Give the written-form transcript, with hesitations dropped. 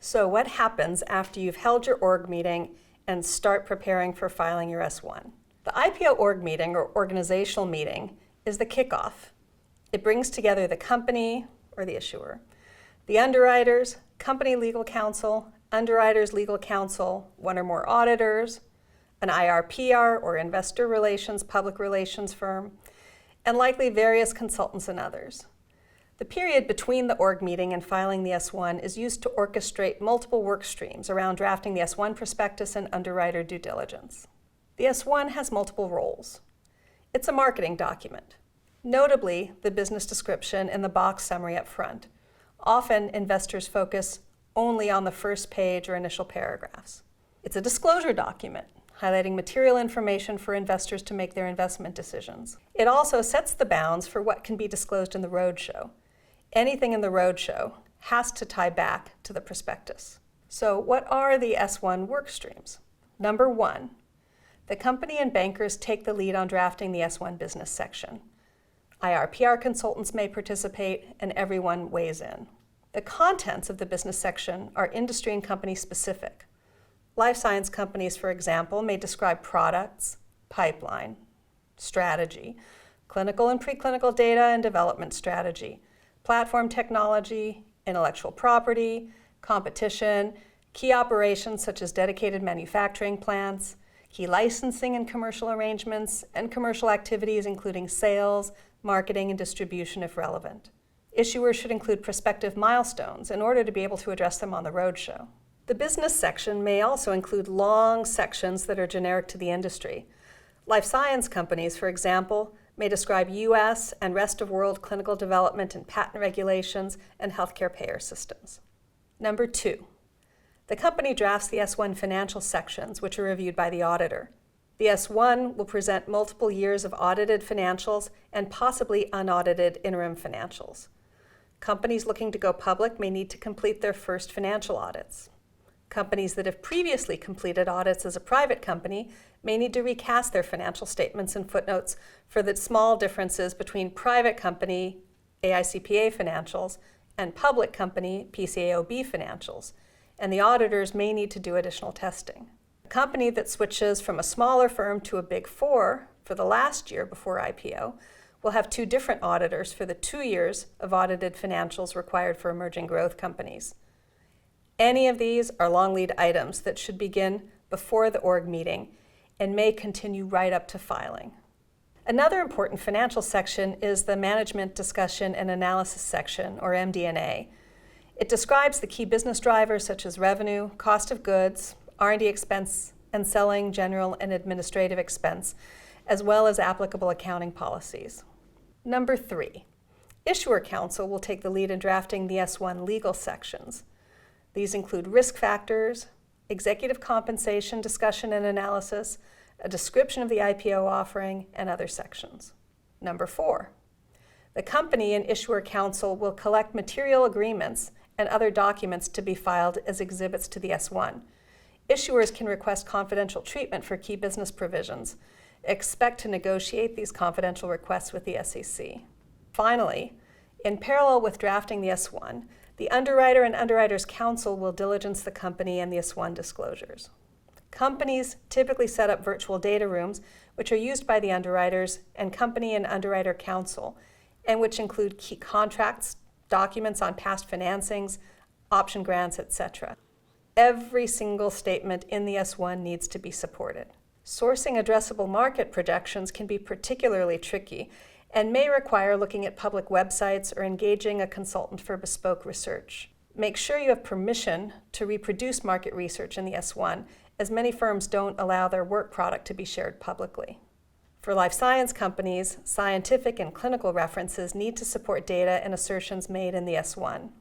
So what happens after you've held your org meeting and start preparing for filing your S-1? The IPO org meeting, or organizational meeting, is the kickoff. It brings together the company, or the issuer, the underwriters, company legal counsel, underwriters legal counsel, one or more auditors, an IR/PR or investor relations, public relations firm, and likely various consultants and others. The period between the org meeting and filing the S-1 is used to orchestrate multiple work streams around drafting the S-1 prospectus and underwriter due diligence. The S-1 has multiple roles. It's a marketing document, notably the business description and the box summary up front. Often, investors focus only on the first page or initial paragraphs. It's a disclosure document, highlighting material information for investors to make their investment decisions. It also sets the bounds for what can be disclosed in the roadshow. Anything in the roadshow has to tie back to the prospectus. So what are the S-1 work streams? Number 1, the company and bankers take the lead on drafting the S-1 business section. IR/PR consultants may participate, and everyone weighs in. The contents of the business section are industry and company specific. Life science companies, for example, may describe products, pipeline, strategy, clinical and preclinical data and development strategy, platform technology, intellectual property, competition, key operations such as dedicated manufacturing plants, key licensing and commercial arrangements, and commercial activities including sales, marketing, and distribution if relevant. Issuers should include prospective milestones in order to be able to address them on the roadshow. The business section may also include long sections that are generic to the industry. Life science companies, for example, may describe U.S. and rest of world clinical development and patent regulations and healthcare payer systems. Number 2, the company drafts the S-1 financial sections, which are reviewed by the auditor. The S-1 will present multiple years of audited financials and possibly unaudited interim financials. Companies looking to go public may need to complete their first financial audits. Companies that have previously completed audits as a private company may need to recast their financial statements and footnotes for the small differences between private company AICPA financials and public company PCAOB financials, and the auditors may need to do additional testing. A company that switches from a smaller firm to a Big Four for the last year before IPO will have 2 different auditors for the 2 years of audited financials required for emerging growth companies. Any of these are long lead items that should begin before the org meeting and may continue right up to filing. Another important financial section is the Management Discussion and Analysis section, or MD&A. It describes the key business drivers such as revenue, cost of goods, R&D expense, and selling, general, and administrative expense, as well as applicable accounting policies. Number 3, Issuer Counsel will take the lead in drafting the S-1 legal sections. These include risk factors, executive compensation discussion and analysis, a description of the IPO offering, and other sections. Number 4, the company and issuer counsel will collect material agreements and other documents to be filed as exhibits to the S-1. Issuers can request confidential treatment for key business provisions. Expect to negotiate these confidential requests with the SEC. Finally, in parallel with drafting the S-1, the underwriter and underwriters counsel will diligence the company and the S-1 disclosures. Companies typically set up virtual data rooms, which are used by the underwriters and company and underwriter counsel, and which include key contracts, documents on past financings, option grants, etc. Every single statement in the S-1 needs to be supported. Sourcing addressable market projections can be particularly tricky and may require looking at public websites or engaging a consultant for bespoke research. Make sure you have permission to reproduce market research in the S-1, as many firms don't allow their work product to be shared publicly. For life science companies, scientific and clinical references need to support data and assertions made in the S-1.